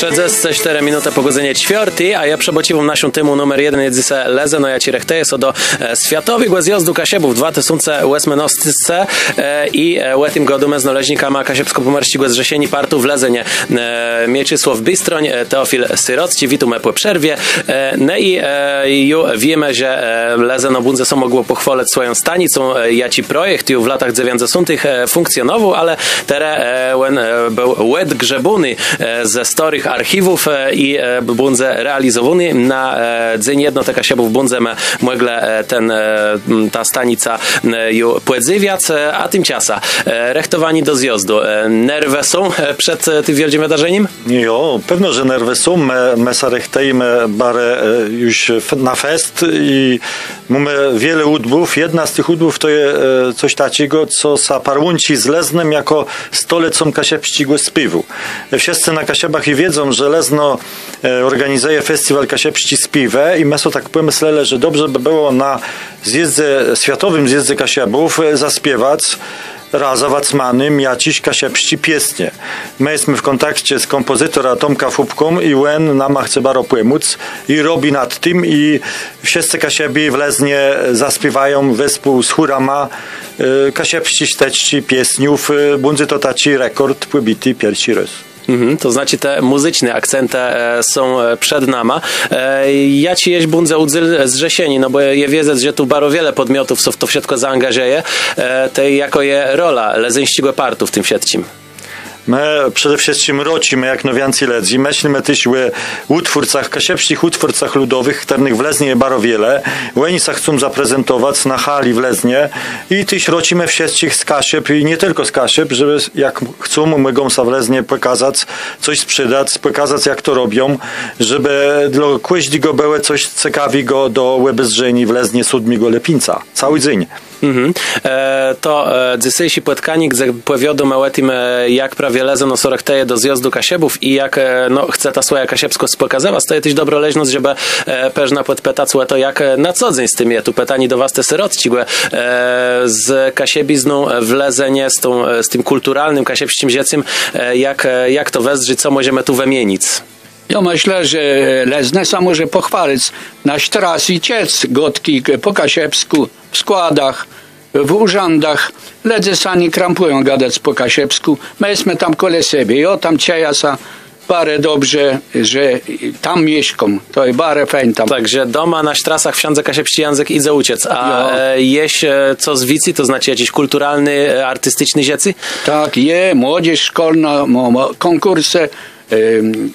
64 minuty po godzinie 4, a ja przebociwam naszą tymu numer 1 jedzise Lezeno, ja ci rechteję so do Światowego Zjazdu Kasiebów 2018 i w tym godu my znaleźnikami Kasiebsko-Pomorskiego Zrzesieni partu w Lezenie Mieczysław Bystroń, Teofil Syrocki, witumy po przerwie. No i już wiemy, że Lezeno Bunze są mogło pochwalać swoją stanicą, jaci projekt już w latach 90. funkcjonował, ale teraz był łed grzebuny ze starych archiwów i Bunze realizowany na dzień jedno te Kasiebów Bunze mogle ta stanica już płedzywiać, a tymczasem rechtowani do zjazdu. Nerwy są przed tym wielkim wydarzeniem? Jo, pewno, że nerwy są. My se rechtejmy barę już na fest i mamy wiele udbów. Jedna z tych udbów to jest coś takiego, co sa parłunci z Leznem jako stolecą kasiepskiego śpiewu. Wszyscy na Kasiebach i wiedzą, że Lezno organizuje festiwal kasiepści śpiewe i my so tak pomyśleli, że dobrze by było na światowym zjeździe Kasiebów zaśpiewać raza wacmanym jaciś kasiepści piesnie. My jesteśmy w kontakcie z kompozytora Tomka Fubką i on nam chce bardzo pomóc i robi nad tym i wszyscy kasiebi w Leznie zaśpiewają wespół z chórama kasiepści steczci piesniów. Bunzy to taci rekord pobity pierwszy raz. To znaczy te muzyczne akcenty są przed nami. Ja ci jeść Bundze udzyl zrzesieni, no bo ja wiedzę, że tu bardzo wiele podmiotów są w to wszystko zaangażuje, tej jako je rola lezeńskiego partu w tym wszystkim. My przede wszystkim rocimy jak nowiancy ledzi. Myślimy też o utwórcach, kasiepskich utwórcach ludowych, których w Leznie jest bardzo wiele. Oni się chcą zaprezentować na hali w Leznie i też rocimy wszystkich z Kasieb i nie tylko z Kasieb, żeby jak chcą, mogą się w Leznie pokazać, coś sprzedać, pokazać jak to robią, żeby dla każdego było coś ciekawego do łebezrzeni w Leznie 7 Lepinca. Cały dzień. To dzisiejszy płetkanik powiodom o tym, jak prawie Lezeno no sorechteje do zjazdu Kasiebów i jak chce ta swoja Kasiebsko spokazywać, to jest też dobro leźność, żeby peżna podpytać to jak na co dzień z tym je tu pytanie do was te syrocci, z Kasiebizną w Lezenie, z tym kulturalnym kasiebskim dzieciem, jak to wezrzy, co możemy tu wymienić? Ja myślę, że Lezne sam może pochwalić nasz teraz i ciec gotki po kasiepsku, w składach, w urzędach. Ledze sani krampują gadać po kasiepsku. My jesteśmy tam koło siebie. Ja tam ciejasa bardzo dobrze, że tam mieszkam. To jest bardzo fajnie tam. Także doma na trasach w Siandze Kasiepści język idzie uciec. A jeść co z wici, to znaczy jakiś kulturalny, artystyczny dzieci? Tak, młodzież szkolna, konkursy,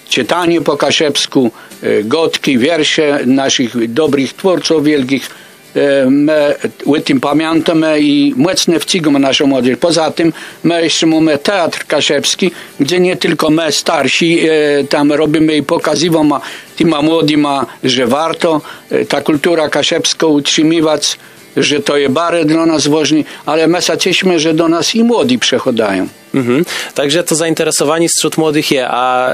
czytanie po kasiepsku, gotki, wiersze naszych dobrych twórców wielkich. My o tym pamiętamy i mocno wcigamy naszą młodzież. Poza tym my jeszcze mamy teatr kasiepski, gdzie nie tylko my starsi tam robimy i pokazujemy tym młodym, że warto ta kultura kasiepska utrzymywać, że to jest bardzo dla nas ważne, ale my się cieszymy, że do nas i młodzi przychodzą. Także to zainteresowani wśród młodych je, a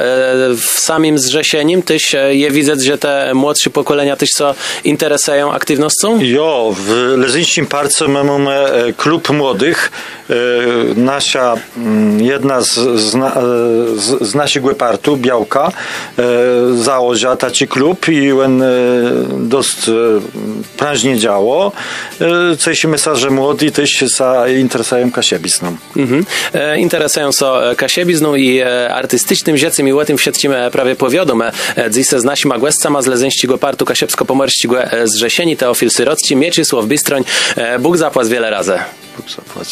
w samym zrzesieniem też je widzę, że te młodsze pokolenia też co interesują aktywnością? Jo, w Lezyńskim Parce mamy klub młodych. Nasza jedna z naszego partu, Białka, założyła taki klub i on dość prężnie działo. Cieszymy się, że młodzi też się interesują kasiebizną. Interesują się kasiebizną i artystycznym dziecem i o tym wszystkim prawie powiodom. Dziś z naszymi gośćmi z Lezeńskiego Partu Kasiebsko-Pomorskiego Zrzesieni, Teofil Syrocki, Mieczysław Bystroń. Bóg zapłać wiele razy. Bóg zapłać.